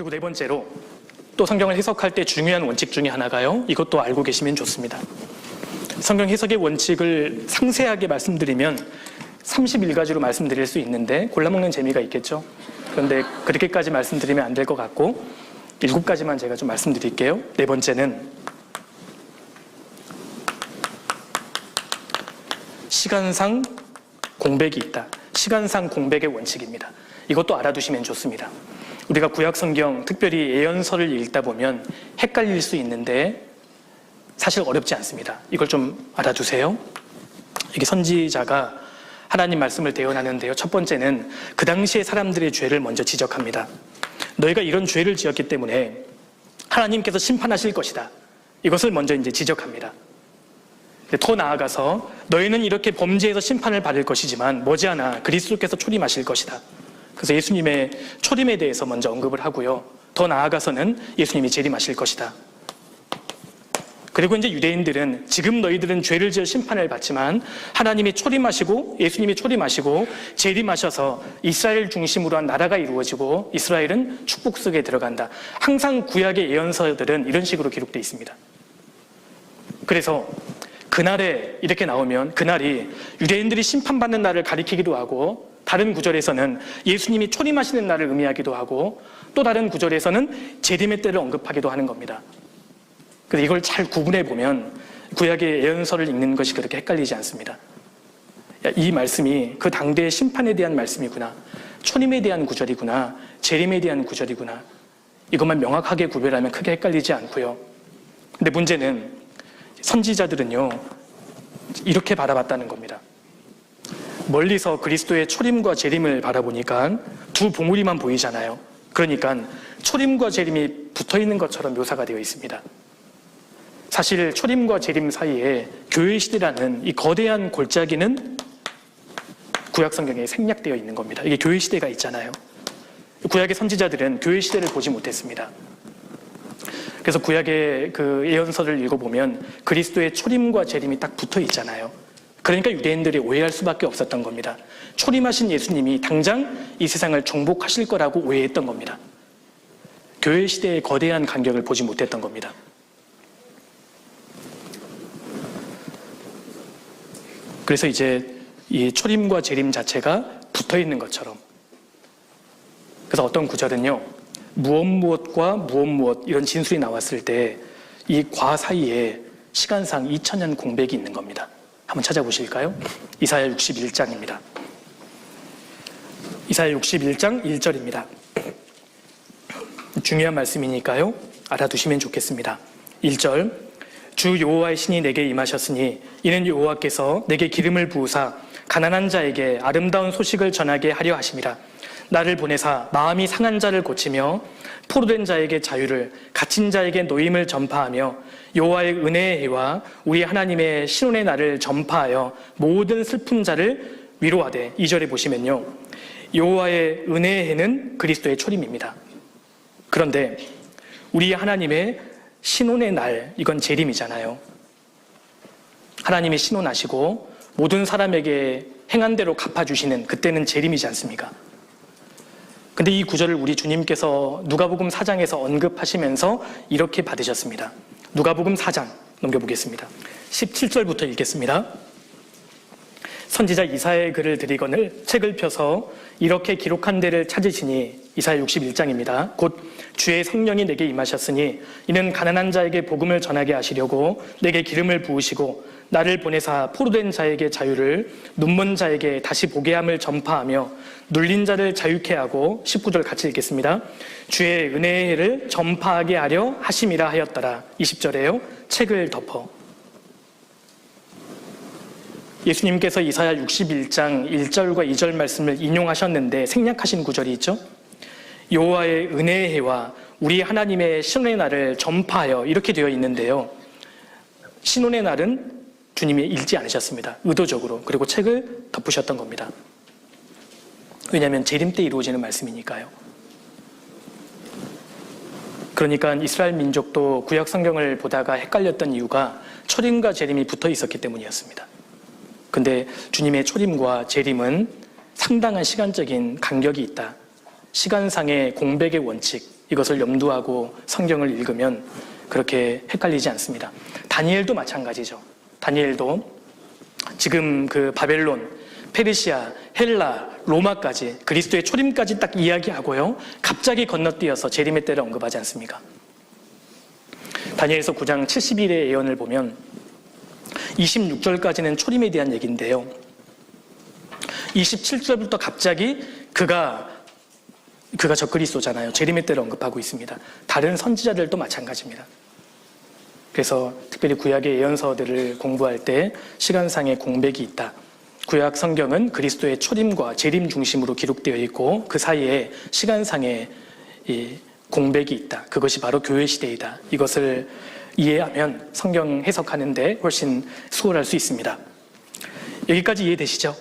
그리고 네 번째로 또 성경을 해석할 때 중요한 원칙 중에 하나가요. 이것도 알고 계시면 좋습니다. 성경 해석의 원칙을 상세하게 말씀드리면 31가지로 말씀드릴 수 있는데 골라먹는 재미가 있겠죠. 그런데 그렇게까지 말씀드리면 안 될 것 같고 7가지만 제가 좀 말씀드릴게요. 네 번째는 시간상 공백이 있다. 시간상 공백의 원칙입니다. 이것도 알아두시면 좋습니다. 우리가 구약성경, 특별히 예언서를 읽다 보면 헷갈릴 수 있는데 사실 어렵지 않습니다. 이걸 좀 알아두세요. 이게 선지자가 하나님 말씀을 대언하는데요. 첫 번째는 그 당시의 사람들의 죄를 먼저 지적합니다. 너희가 이런 죄를 지었기 때문에 하나님께서 심판하실 것이다. 이것을 먼저 이제 지적합니다. 더 나아가서 너희는 이렇게 범죄해서 심판을 받을 것이지만 머지않아 그리스도께서 초림하실 것이다. 그래서 예수님의 초림에 대해서 먼저 언급을 하고요. 더 나아가서는 예수님이 재림하실 것이다. 그리고 이제 유대인들은 지금 너희들은 죄를 지어 심판을 받지만 하나님이 초림하시고 예수님이 초림하시고 재림하셔서 이스라엘 중심으로 한 나라가 이루어지고 이스라엘은 축복 속에 들어간다. 항상 구약의 예언서들은 이런 식으로 기록되어 있습니다. 그래서 그날에 이렇게 나오면 그날이 유대인들이 심판받는 날을 가리키기도 하고 다른 구절에서는 예수님이 초림하시는 날을 의미하기도 하고 또 다른 구절에서는 재림의 때를 언급하기도 하는 겁니다. 그래서 이걸 잘 구분해 보면 구약의 예언서를 읽는 것이 그렇게 헷갈리지 않습니다. 이 말씀이 그 당대의 심판에 대한 말씀이구나, 초림에 대한 구절이구나, 재림에 대한 구절이구나, 이것만 명확하게 구별하면 크게 헷갈리지 않고요. 근데 문제는 선지자들은요 이렇게 바라봤다는 겁니다. 멀리서 그리스도의 초림과 재림을 바라보니까 두 봉우리만 보이잖아요. 그러니까 초림과 재림이 붙어있는 것처럼 묘사가 되어 있습니다. 사실 초림과 재림 사이에 교회시대라는 이 거대한 골짜기는 구약성경에 생략되어 있는 겁니다. 이게 교회시대가 있잖아요. 구약의 선지자들은 교회시대를 보지 못했습니다. 그래서 구약의 그 예언서를 읽어보면 그리스도의 초림과 재림이 딱 붙어 있잖아요. 그러니까 유대인들이 오해할 수밖에 없었던 겁니다. 초림하신 예수님이 당장 이 세상을 정복하실 거라고 오해했던 겁니다. 교회 시대의 거대한 간격을 보지 못했던 겁니다. 그래서 이제 이 초림과 재림 자체가 붙어 있는 것처럼, 그래서 어떤 구절은요 무엇과 무엇 이런 진술이 나왔을 때 이 과 사이에 시간상 2000년 공백이 있는 겁니다. 한번 찾아보실까요? 이사야 61장입니다. 이사야 61장 1절입니다. 중요한 말씀이니까요 알아두시면 좋겠습니다. 1절, 주 여호와의 신이 내게 임하셨으니 이는 여호와께서 내게 기름을 부으사 가난한 자에게 아름다운 소식을 전하게 하려 하심이라. 나를 보내사 마음이 상한 자를 고치며 포로된 자에게 자유를, 갇힌 자에게 노임을 전파하며 여호와의 은혜의 해와 우리 하나님의 신혼의 날을 전파하여 모든 슬픈 자를 위로하되. 2절에 보시면요 여호와의 은혜의 해는 그리스도의 초림입니다. 그런데 우리 하나님의 신혼의 날, 이건 재림이잖아요. 하나님이 신혼하시고 모든 사람에게 행한 대로 갚아주시는 그때는 재림이지 않습니까? 근데 이 구절을 우리 주님께서 누가복음 4장에서 언급하시면서 이렇게 받으셨습니다. 누가복음 4장 넘겨보겠습니다. 17절부터 읽겠습니다. 선지자 이사야의 글을 드리거늘 책을 펴서 이렇게 기록한 데를 찾으시니, 이사야 61장입니다. 곧 주의 성령이 내게 임하셨으니 이는 가난한 자에게 복음을 전하게 하시려고 내게 기름을 부으시고 나를 보내사 포로된 자에게 자유를, 눈먼 자에게 다시 보게 함을 전파하며 눌린 자를 자유케 하고. 19절 같이 읽겠습니다. 주의 은혜의 해를 전파하게 하려 하심이라 하였더라. 20절에요 책을 덮어. 예수님께서 이사야 61장 1절과 2절 말씀을 인용하셨는데 생략하신 구절이 있죠. 여호와의 은혜의 해와 우리 하나님의 신혼의 날을 전파하여, 이렇게 되어 있는데요 신혼의 날은 주님이 읽지 않으셨습니다. 의도적으로. 그리고 책을 덮으셨던 겁니다. 왜냐하면 재림 때 이루어지는 말씀이니까요. 그러니까 이스라엘 민족도 구약 성경을 보다가 헷갈렸던 이유가 초림과 재림이 붙어 있었기 때문이었습니다. 근데 주님의 초림과 재림은 상당한 시간적인 간격이 있다. 시간상의 공백의 원칙, 이것을 염두하고 성경을 읽으면 그렇게 헷갈리지 않습니다. 다니엘도 마찬가지죠. 다니엘도 지금 그 바벨론, 페르시아, 헬라, 로마까지 그리스도의 초림까지 딱 이야기하고요. 갑자기 건너뛰어서 재림의 때를 언급하지 않습니까? 다니엘서 9장 70일의 예언을 보면 26절까지는 초림에 대한 얘기인데요. 27절부터 갑자기 그가 적그리스도잖아요. 재림의 때를 언급하고 있습니다. 다른 선지자들도 마찬가지입니다. 그래서 특별히 구약의 예언서들을 공부할 때 시간상의 공백이 있다. 구약 성경은 그리스도의 초림과 재림 중심으로 기록되어 있고 그 사이에 시간상의 이 공백이 있다. 그것이 바로 교회 시대이다. 이것을 이해하면 성경 해석하는데 훨씬 수월할 수 있습니다. 여기까지 이해되시죠?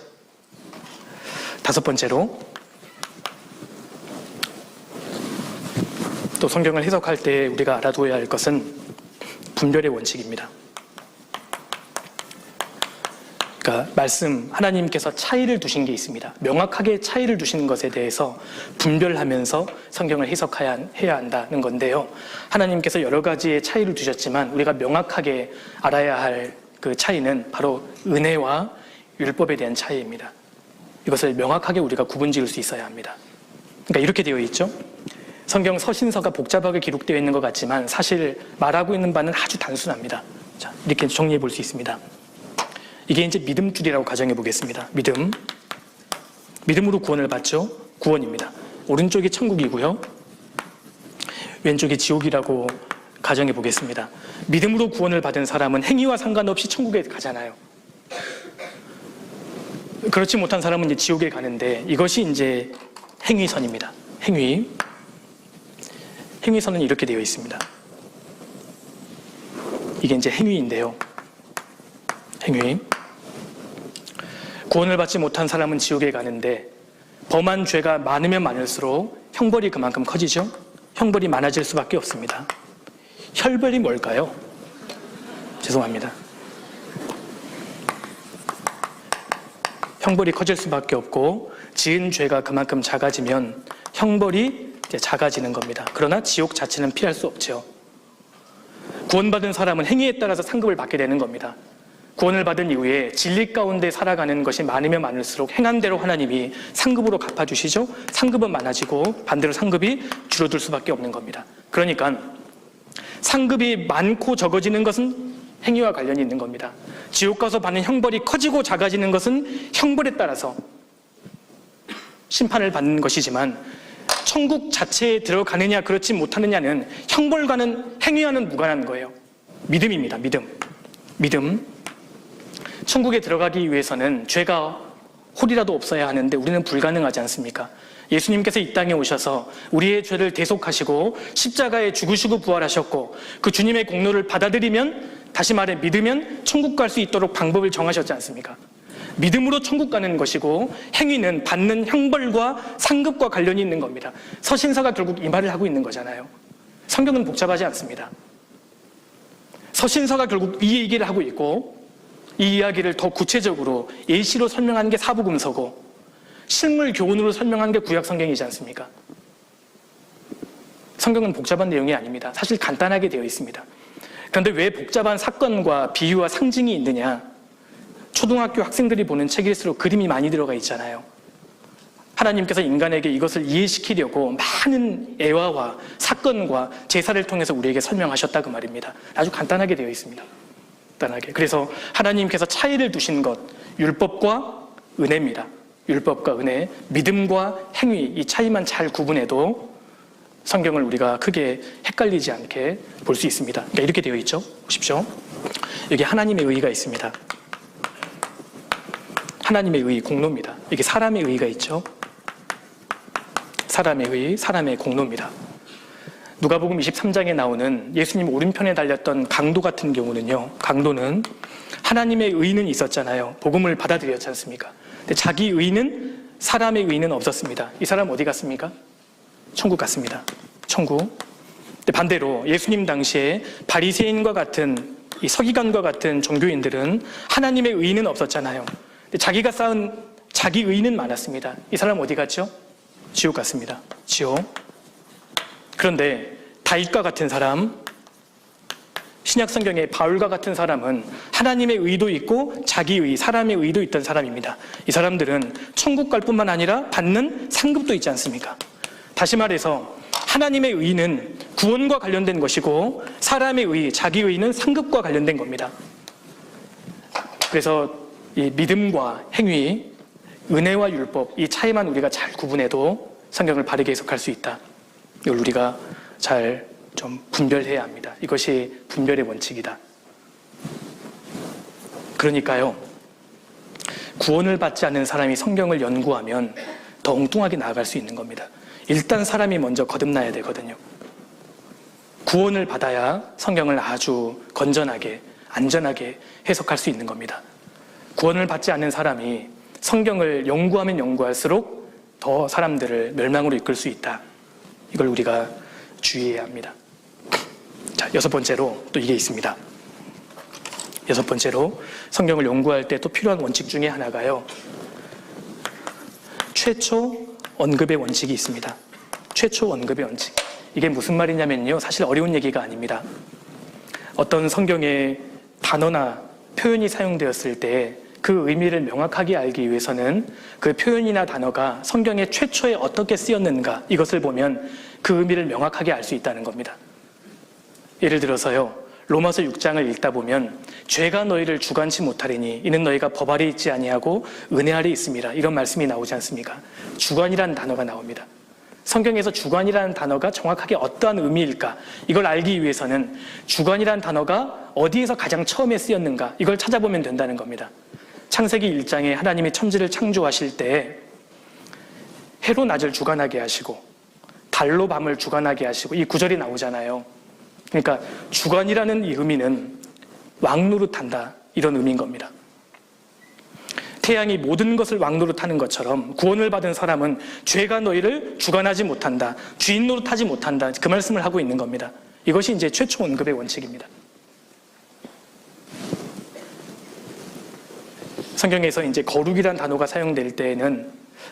다섯 번째로, 또 성경을 해석할 때 우리가 알아두어야 할 것은 분별의 원칙입니다. 그러니까 말씀, 하나님께서 차이를 두신 게 있습니다. 명확하게 차이를 두시는 것에 대해서 분별하면서 성경을 해석해야 한다는 건데요. 하나님께서 여러 가지의 차이를 두셨지만 우리가 명확하게 알아야 할 그 차이는 바로 은혜와 율법에 대한 차이입니다. 이것을 명확하게 우리가 구분 지을 수 있어야 합니다. 그러니까 이렇게 되어 있죠. 성경 서신서가 복잡하게 기록되어 있는 것 같지만 사실 말하고 있는 바는 아주 단순합니다. 자, 이렇게 정리해 볼 수 있습니다. 이게 이제 믿음줄이라고 가정해 보겠습니다. 믿음으로 구원을 받죠. 구원입니다. 오른쪽이 천국이고요. 왼쪽이 지옥이라고 가정해 보겠습니다. 믿음으로 구원을 받은 사람은 행위와 상관없이 천국에 가잖아요. 그렇지 못한 사람은 이제 지옥에 가는데 이것이 이제 행위선입니다. 행위선은 이렇게 되어 있습니다. 이게 이제 행위인데요. 행위. 구원을 받지 못한 사람은 지옥에 가는데 범한 죄가 많으면 많을수록 형벌이 그만큼 커지죠. 형벌이 많아질 수밖에 없습니다. 혈벌이 뭘까요? 죄송합니다. 형벌이 커질 수밖에 없고 지은 죄가 그만큼 작아지면 형벌이 이제 작아지는 겁니다. 그러나 지옥 자체는 피할 수 없죠. 구원받은 사람은 행위에 따라서 상급을 받게 되는 겁니다. 구원을 받은 이후에 진리 가운데 살아가는 것이 많으면 많을수록 행한 대로 하나님이 상급으로 갚아주시죠. 상급은 많아지고 반대로 상급이 줄어들 수밖에 없는 겁니다. 그러니까 상급이 많고 적어지는 것은 행위와 관련이 있는 겁니다. 지옥 가서 받는 형벌이 커지고 작아지는 것은 형벌에 따라서 심판을 받는 것이지만 천국 자체에 들어가느냐 그렇지 못하느냐는 형벌과는 행위와는 무관한 거예요. 믿음입니다. 믿음. 천국에 들어가기 위해서는 죄가 홀이라도 없어야 하는데 우리는 불가능하지 않습니까? 예수님께서 이 땅에 오셔서 우리의 죄를 대속하시고 십자가에 죽으시고 부활하셨고 그 주님의 공로를 받아들이면, 다시 말해 믿으면 천국 갈 수 있도록 방법을 정하셨지 않습니까? 믿음으로 천국 가는 것이고 행위는 받는 형벌과 상급과 관련이 있는 겁니다. 서신서가 결국 이 말을 하고 있는 거잖아요. 성경은 복잡하지 않습니다. 서신서가 결국 이 얘기를 하고 있고 이 이야기를 더 구체적으로 예시로 설명하는 게 사복음서고 실물 교훈으로 설명한 게 구약 성경이지 않습니까? 성경은 복잡한 내용이 아닙니다. 사실 간단하게 되어 있습니다. 그런데 왜 복잡한 사건과 비유와 상징이 있느냐? 초등학교 학생들이 보는 책일수록 그림이 많이 들어가 있잖아요. 하나님께서 인간에게 이것을 이해시키려고 많은 애화와 사건과 제사를 통해서 우리에게 설명하셨다 그 말입니다. 아주 간단하게 되어 있습니다. 간단하게. 그래서 하나님께서 차이를 두신 것, 율법과 은혜입니다. 율법과 은혜, 믿음과 행위, 이 차이만 잘 구분해도 성경을 우리가 크게 헷갈리지 않게 볼 수 있습니다. 그러니까 이렇게 되어 있죠. 보십시오. 여기 하나님의 의의가 있습니다. 하나님의 의, 공로입니다. 이게 사람의 의의가 있죠. 사람의 의, 사람의 공로입니다. 누가복음 23장에 나오는 예수님 오른편에 달렸던 강도 같은 경우는요, 강도는 하나님의 의는 있었잖아요. 복음을 받아들였지 않습니까? 근데 자기 의는, 사람의 의는 없었습니다. 이 사람 어디 갔습니까? 천국 갔습니다. 천국. 근데 반대로 예수님 당시에 바리새인과 같은 이 서기관과 같은 종교인들은 하나님의 의는 없었잖아요. 근데 자기가 쌓은 자기 의는 많았습니다. 이 사람 어디 갔죠? 지옥 갔습니다. 지옥. 그런데 다윗과 같은 사람, 신약 성경의 바울과 같은 사람은 하나님의 의도 있고 자기의 사람의 의도 있던 사람입니다. 이 사람들은 천국 갈 뿐만 아니라 받는 상급도 있지 않습니까? 다시 말해서 하나님의 의는 구원과 관련된 것이고 사람의 의, 자기 의는 상급과 관련된 겁니다. 그래서 이 믿음과 행위, 은혜와 율법, 이 차이만 우리가 잘 구분해도 성경을 바르게 해석할 수 있다. 이걸 우리가 잘 좀 분별해야 합니다. 이것이 분별의 원칙이다. 그러니까요, 구원을 받지 않는 사람이 성경을 연구하면 더 엉뚱하게 나아갈 수 있는 겁니다. 일단 사람이 먼저 거듭나야 되거든요. 구원을 받아야 성경을 아주 건전하게, 안전하게 해석할 수 있는 겁니다. 구원을 받지 않는 사람이 성경을 연구하면 연구할수록 더 사람들을 멸망으로 이끌 수 있다. 이걸 우리가 주의해야 합니다. 자, 여섯 번째로 또 이게 있습니다. 여섯 번째로 성경을 연구할 때 또 필요한 원칙 중에 하나가요, 최초 언급의 원칙이 있습니다. 최초 언급의 원칙. 이게 무슨 말이냐면요, 사실 어려운 얘기가 아닙니다. 어떤 성경의 단어나 표현이 사용되었을 때 그 의미를 명확하게 알기 위해서는 그 표현이나 단어가 성경에 최초에 어떻게 쓰였는가, 이것을 보면 그 의미를 명확하게 알 수 있다는 겁니다. 예를 들어서요, 로마서 6장을 읽다 보면 죄가 너희를 주관치 못하리니 이는 너희가 법 아래 있지 아니하고 은혜 아래 있음이라, 이런 말씀이 나오지 않습니까? 주관이라는 단어가 나옵니다. 성경에서 주관이라는 단어가 정확하게 어떠한 의미일까, 이걸 알기 위해서는 주관이라는 단어가 어디에서 가장 처음에 쓰였는가, 이걸 찾아보면 된다는 겁니다. 창세기 1장에 하나님이 천지를 창조하실 때 해로 낮을 주관하게 하시고 달로 밤을 주관하게 하시고, 이 구절이 나오잖아요. 그러니까 주관이라는 이 의미는 왕노릇한다, 이런 의미인 겁니다. 태양이 모든 것을 왕노릇하는 것처럼 구원을 받은 사람은 죄가 너희를 주관하지 못한다, 주인 노릇하지 못한다, 그 말씀을 하고 있는 겁니다. 이것이 이제 최초 언급의 원칙입니다. 성경에서 이제 거룩이라는 단어가 사용될 때에는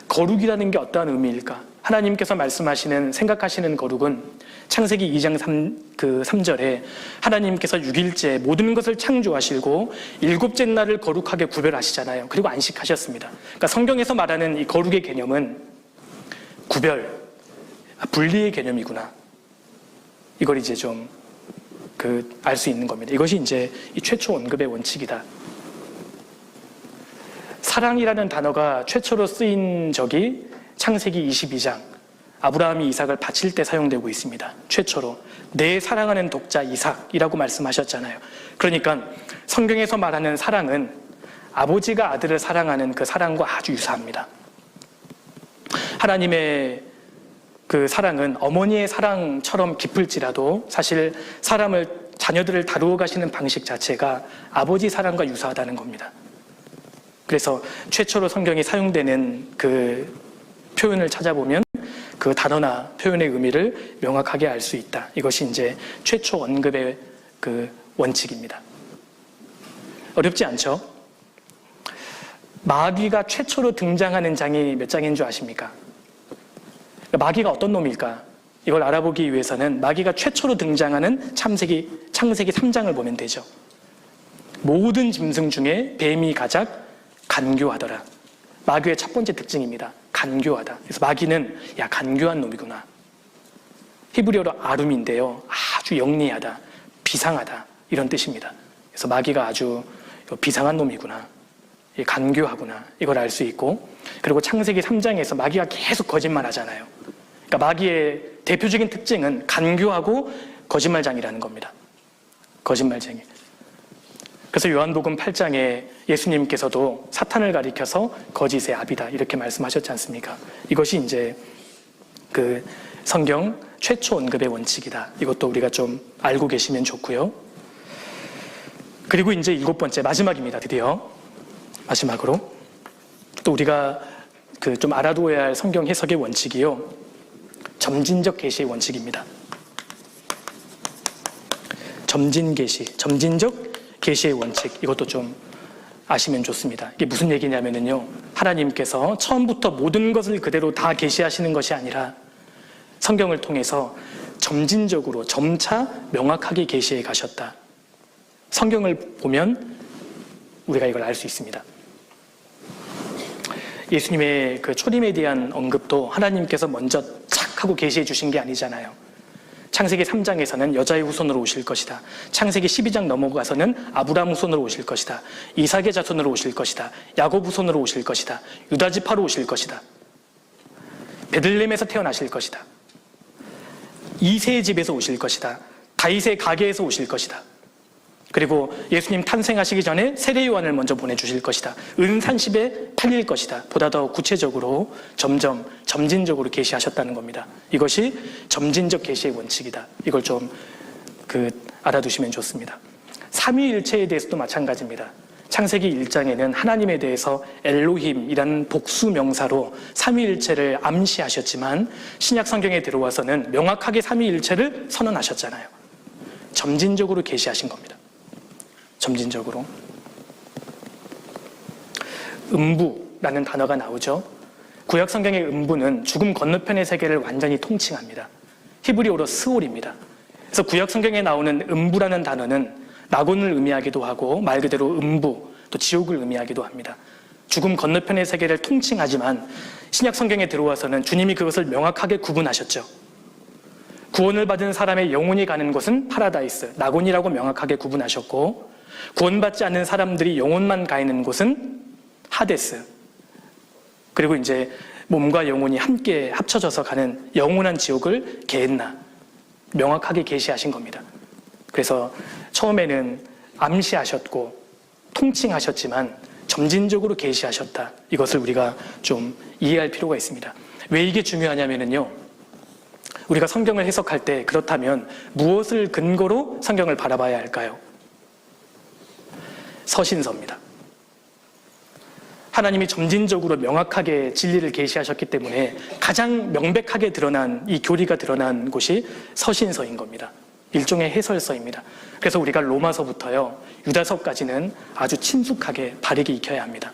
거룩이라는 게 어떠한 의미일까? 하나님께서 말씀하시는, 생각하시는 거룩은 창세기 2장 3절에 하나님께서 6일째 모든 것을 창조하시고 7째 날을 거룩하게 구별하시잖아요. 그리고 안식하셨습니다. 그러니까 성경에서 말하는 이 거룩의 개념은 구별, 분리의 개념이구나, 이걸 이제 좀 알 수 있는 겁니다. 이것이 이제 이 최초 언급의 원칙이다. 사랑이라는 단어가 최초로 쓰인 적이 창세기 22장, 아브라함이 이삭을 바칠 때 사용되고 있습니다. 최초로 내 사랑하는 독자 이삭이라고 말씀하셨잖아요. 그러니까 성경에서 말하는 사랑은 아버지가 아들을 사랑하는 그 사랑과 아주 유사합니다. 하나님의 그 사랑은 어머니의 사랑처럼 깊을지라도 사실 자녀들을 다루어 가시는 방식 자체가 아버지 사랑과 유사하다는 겁니다. 그래서 최초로 성경이 사용되는 그 표현을 찾아보면 그 단어나 표현의 의미를 명확하게 알 수 있다. 이것이 이제 최초 언급의 그 원칙입니다. 어렵지 않죠? 마귀가 최초로 등장하는 장이 몇 장인 줄 아십니까? 마귀가 어떤 놈일까? 이걸 알아보기 위해서는 마귀가 최초로 등장하는 창세기 3장을 보면 되죠. 모든 짐승 중에 뱀이 가장 간교하더라. 마귀의 첫 번째 특징입니다. 간교하다. 그래서 마귀는 간교한 놈이구나. 히브리어로 아룸인데요, 아주 영리하다, 비상하다, 이런 뜻입니다. 그래서 마귀가 아주 비상한 놈이구나, 간교하구나, 이걸 알 수 있고, 그리고 창세기 3장에서 마귀가 계속 거짓말하잖아요. 그러니까 마귀의 대표적인 특징은 간교하고 거짓말장이라는 겁니다. 거짓말쟁이. 그래서 요한복음 8장에 예수님께서도 사탄을 가리켜서 거짓의 아비다, 이렇게 말씀하셨지 않습니까? 이것이 이제 그 성경 최초 언급의 원칙이다. 이것도 우리가 좀 알고 계시면 좋고요. 그리고 이제 7번째, 마지막입니다. 드디어 마지막으로 또 우리가 좀 알아두어야 할 성경 해석의 원칙이요, 점진적 계시의 원칙입니다. 점진적 계시의 원칙, 이것도 좀 아시면 좋습니다. 이게 무슨 얘기냐면요, 하나님께서 처음부터 모든 것을 그대로 다 계시하시는 것이 아니라 성경을 통해서 점진적으로 점차 명확하게 계시해 가셨다. 성경을 보면 우리가 이걸 알 수 있습니다. 예수님의 그 초림에 대한 언급도 하나님께서 먼저 착 하고 계시해 주신 게 아니잖아요. 창세기 3장에서는 여자의 후손으로 오실 것이다. 창세기 12장 넘어가서는 아브라함 후손으로 오실 것이다. 이삭의 자손으로 오실 것이다. 야곱 후손으로 오실 것이다. 유다 지파로 오실 것이다. 베들레헴에서 태어나실 것이다. 이새의 집에서 오실 것이다. 다윗의 가게에서 오실 것이다. 그리고 예수님 탄생하시기 전에 세례 요한을 먼저 보내주실 것이다. 은산십에 팔릴 것이다. 보다 더 구체적으로 점진적으로 계시하셨다는 겁니다. 이것이 점진적 계시의 원칙이다. 이걸 좀 알아두시면 좋습니다. 삼위일체에 대해서도 마찬가지입니다. 창세기 1장에는 하나님에 대해서 엘로힘이라는 복수 명사로 삼위일체를 암시하셨지만 신약 성경에 들어와서는 명확하게 삼위일체를 선언하셨잖아요. 점진적으로 계시하신 겁니다. 점진적으로. 음부라는 단어가 나오죠. 구약 성경의 음부는 죽음 건너편의 세계를 완전히 통칭합니다. 히브리어로 스올입니다. 그래서 구약 성경에 나오는 음부라는 단어는 낙원을 의미하기도 하고 말 그대로 음부, 또 지옥을 의미하기도 합니다. 죽음 건너편의 세계를 통칭하지만 신약 성경에 들어와서는 주님이 그것을 명확하게 구분하셨죠. 구원을 받은 사람의 영혼이 가는 곳은 파라다이스, 낙원이라고 명확하게 구분하셨고, 구원받지 않는 사람들이 영혼만 가 있는 곳은 하데스, 그리고 이제 몸과 영혼이 함께 합쳐져서 가는 영원한 지옥을 게헨나, 명확하게 계시하신 겁니다. 그래서 처음에는 암시하셨고 통칭하셨지만 점진적으로 계시하셨다. 이것을 우리가 좀 이해할 필요가 있습니다. 왜 이게 중요하냐면요, 우리가 성경을 해석할 때 그렇다면 무엇을 근거로 성경을 바라봐야 할까요? 서신서입니다. 하나님이 점진적으로 명확하게 진리를 계시하셨기 때문에 가장 명백하게 드러난, 이 교리가 드러난 곳이 서신서인 겁니다. 일종의 해설서입니다. 그래서 우리가 로마서부터요, 유다서까지는 아주 친숙하게 바르게 익혀야 합니다.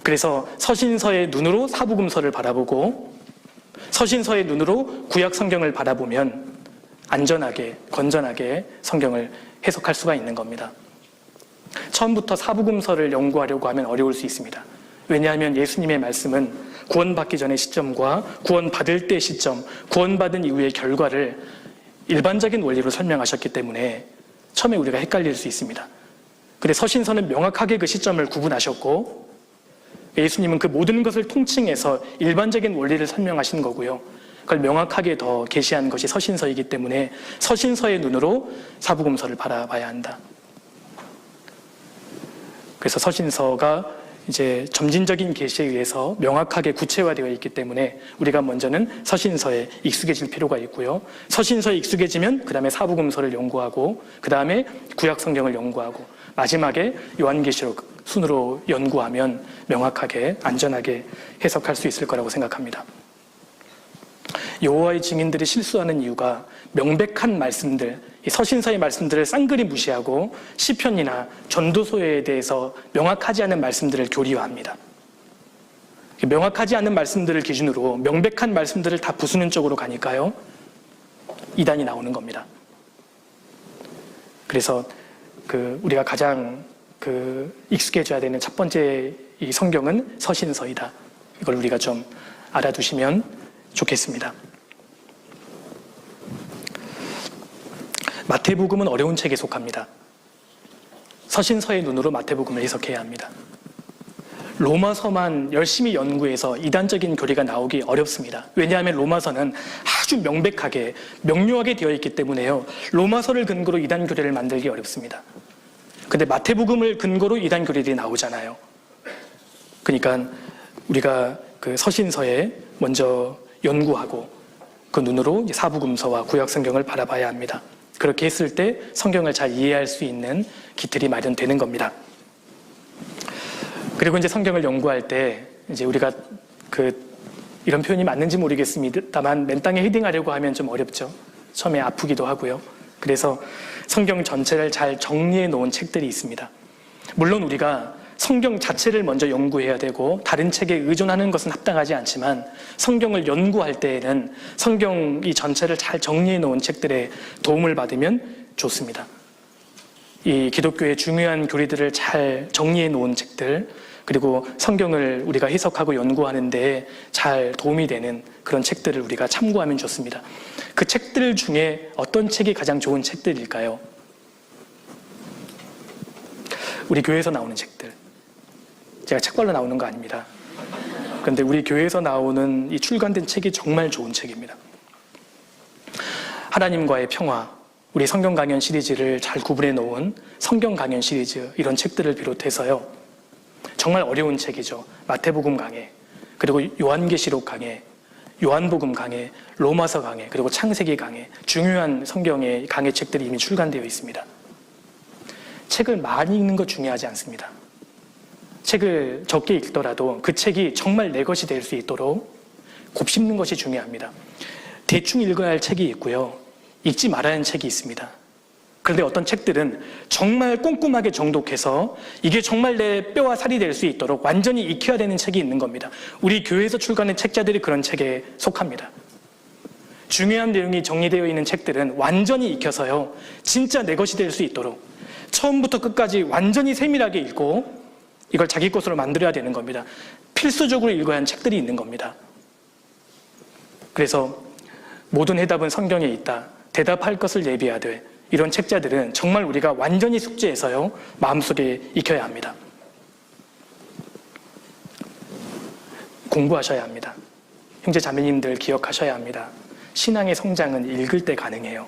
그래서 서신서의 눈으로 사복음서를 바라보고 서신서의 눈으로 구약 성경을 바라보면 안전하게, 건전하게 성경을 해석할 수가 있는 겁니다. 처음부터 사복음서를 연구하려고 하면 어려울 수 있습니다. 왜냐하면 예수님의 말씀은 구원받기 전의 시점과 구원받을 때 시점, 구원받은 이후의 결과를 일반적인 원리로 설명하셨기 때문에 처음에 우리가 헷갈릴 수 있습니다. 그런데 서신서는 명확하게 그 시점을 구분하셨고 예수님은 그 모든 것을 통칭해서 일반적인 원리를 설명하신 거고요. 그걸 명확하게 더 계시한 것이 서신서이기 때문에 서신서의 눈으로 사복음서를 바라봐야 한다. 그래서 서신서가 이제 점진적인 계시에 의해서 명확하게 구체화되어 있기 때문에 우리가 먼저는 서신서에 익숙해질 필요가 있고요. 서신서에 익숙해지면 그 다음에 사복음서를 연구하고 그 다음에 구약 성경을 연구하고 마지막에 요한계시록 순으로 연구하면 명확하게 안전하게 해석할 수 있을 거라고 생각합니다. 여호와의 증인들이 실수하는 이유가 명백한 말씀들, 이 서신서의 말씀들을 쌍그리 무시하고 시편이나 전도서에 대해서 명확하지 않은 말씀들을 교리화합니다. 명확하지 않은 말씀들을 기준으로 명백한 말씀들을 다 부수는 쪽으로 가니까요, 이단이 나오는 겁니다. 그래서 우리가 가장 익숙해져야 되는 첫 번째 이 성경은 서신서이다. 이걸 우리가 좀 알아두시면 좋겠습니다. 마태복음은 어려운 책에 속합니다. 서신서의 눈으로 마태복음을 해석해야 합니다. 로마서만 열심히 연구해서 이단적인 교리가 나오기 어렵습니다. 왜냐하면 로마서는 아주 명백하게, 명료하게 되어 있기 때문에요. 로마서를 근거로 이단 교리를 만들기 어렵습니다. 근데 마태복음을 근거로 이단 교리들이 나오잖아요. 그러니까 우리가 그 서신서에 먼저 연구하고 그 눈으로 사복음서와 구약 성경을 바라봐야 합니다. 그렇게 했을 때 성경을 잘 이해할 수 있는 기틀이 마련되는 겁니다. 그리고 이제 성경을 연구할 때 이제 우리가 이런 표현이 맞는지 모르겠습니다만 맨 땅에 헤딩하려고 하면 좀 어렵죠. 처음에 아프기도 하고요. 그래서 성경 전체를 잘 정리해 놓은 책들이 있습니다. 물론 우리가 성경 자체를 먼저 연구해야 되고 다른 책에 의존하는 것은 합당하지 않지만 성경을 연구할 때에는 성경 이 전체를 잘 정리해 놓은 책들의 도움을 받으면 좋습니다. 이 기독교의 중요한 교리들을 잘 정리해 놓은 책들, 그리고 성경을 우리가 해석하고 연구하는 데 잘 도움이 되는 그런 책들을 우리가 참고하면 좋습니다. 그 책들 중에 어떤 책이 가장 좋은 책들일까요? 우리 교회에서 나오는 책들. 제가 책발로 나오는 거 아닙니다. 그런데 우리 교회에서 나오는 이 출간된 책이 정말 좋은 책입니다. 하나님과의 평화, 우리 성경 강연 시리즈를 잘 구분해 놓은 성경 강연 시리즈, 이런 책들을 비롯해서요, 정말 어려운 책이죠. 마태복음 강해, 그리고 요한계시록 강해, 요한복음 강해, 로마서 강해, 그리고 창세기 강해, 중요한 성경의 강해 책들이 이미 출간되어 있습니다. 책을 많이 읽는 것 중요하지 않습니다. 책을 적게 읽더라도 그 책이 정말 내 것이 될 수 있도록 곱씹는 것이 중요합니다. 대충 읽어야 할 책이 있고요, 읽지 말아야 하는 책이 있습니다. 그런데 어떤 책들은 정말 꼼꼼하게 정독해서 이게 정말 내 뼈와 살이 될 수 있도록 완전히 익혀야 되는 책이 있는 겁니다. 우리 교회에서 출간한 책자들이 그런 책에 속합니다. 중요한 내용이 정리되어 있는 책들은 완전히 익혀서요, 진짜 내 것이 될 수 있도록 처음부터 끝까지 완전히 세밀하게 읽고 이걸 자기 것으로 만들어야 되는 겁니다. 필수적으로 읽어야 하는 책들이 있는 겁니다. 그래서 모든 해답은 성경에 있다, 대답할 것을 예비하되, 이런 책자들은 정말 우리가 완전히 숙지해서요, 마음속에 익혀야 합니다. 공부하셔야 합니다. 형제 자매님들 기억하셔야 합니다. 신앙의 성장은 읽을 때 가능해요.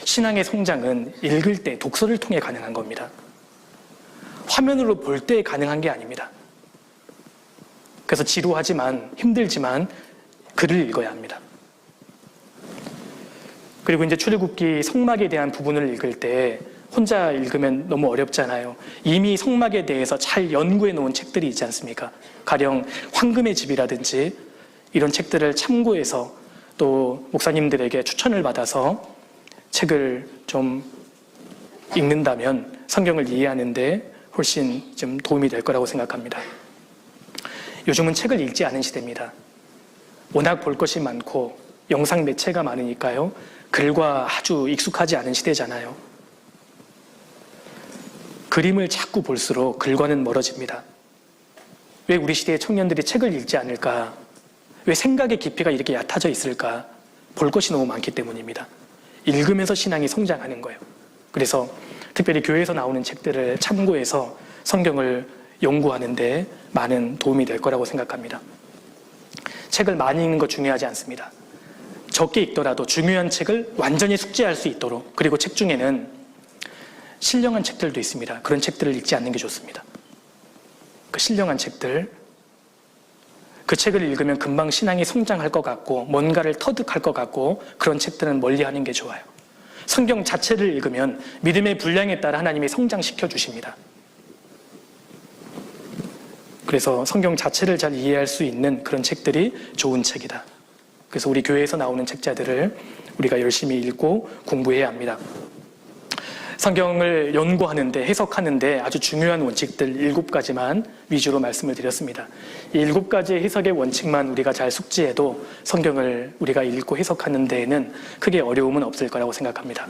신앙의 성장은 읽을 때, 독서를 통해 가능한 겁니다. 화면으로 볼 때 가능한 게 아닙니다. 그래서 지루하지만, 힘들지만 글을 읽어야 합니다. 그리고 이제 출애굽기 성막에 대한 부분을 읽을 때 혼자 읽으면 너무 어렵잖아요. 이미 성막에 대해서 잘 연구해 놓은 책들이 있지 않습니까? 가령 황금의 집이라든지 이런 책들을 참고해서 또 목사님들에게 추천을 받아서 책을 좀 읽는다면 성경을 이해하는데 훨씬 좀 도움이 될 거라고 생각합니다. 요즘은 책을 읽지 않은 시대입니다. 워낙 볼 것이 많고 영상 매체가 많으니까요, 글과 아주 익숙하지 않은 시대잖아요. 그림을 자꾸 볼수록 글과는 멀어집니다. 왜 우리 시대의 청년들이 책을 읽지 않을까? 왜 생각의 깊이가 이렇게 얕아져 있을까? 볼 것이 너무 많기 때문입니다. 읽으면서 신앙이 성장하는 거예요. 그래서 특별히 교회에서 나오는 책들을 참고해서 성경을 연구하는 데 많은 도움이 될 거라고 생각합니다. 책을 많이 읽는 거 중요하지 않습니다. 적게 읽더라도 중요한 책을 완전히 숙지할 수 있도록, 그리고 책 중에는 신령한 책들도 있습니다. 그런 책들을 읽지 않는 게 좋습니다. 그 신령한 책들, 그 책을 읽으면 금방 신앙이 성장할 것 같고 뭔가를 터득할 것 같고, 그런 책들은 멀리하는 게 좋아요. 성경 자체를 읽으면 믿음의 분량에 따라 하나님이 성장시켜 주십니다. 그래서 성경 자체를 잘 이해할 수 있는 그런 책들이 좋은 책이다. 그래서 우리 교회에서 나오는 책자들을 우리가 열심히 읽고 공부해야 합니다. 성경을 연구하는데, 해석하는데 아주 중요한 원칙들 7가지만 위주로 말씀을 드렸습니다. 이 7가지의 해석의 원칙만 우리가 잘 숙지해도 성경을 우리가 읽고 해석하는 데에는 크게 어려움은 없을 거라고 생각합니다.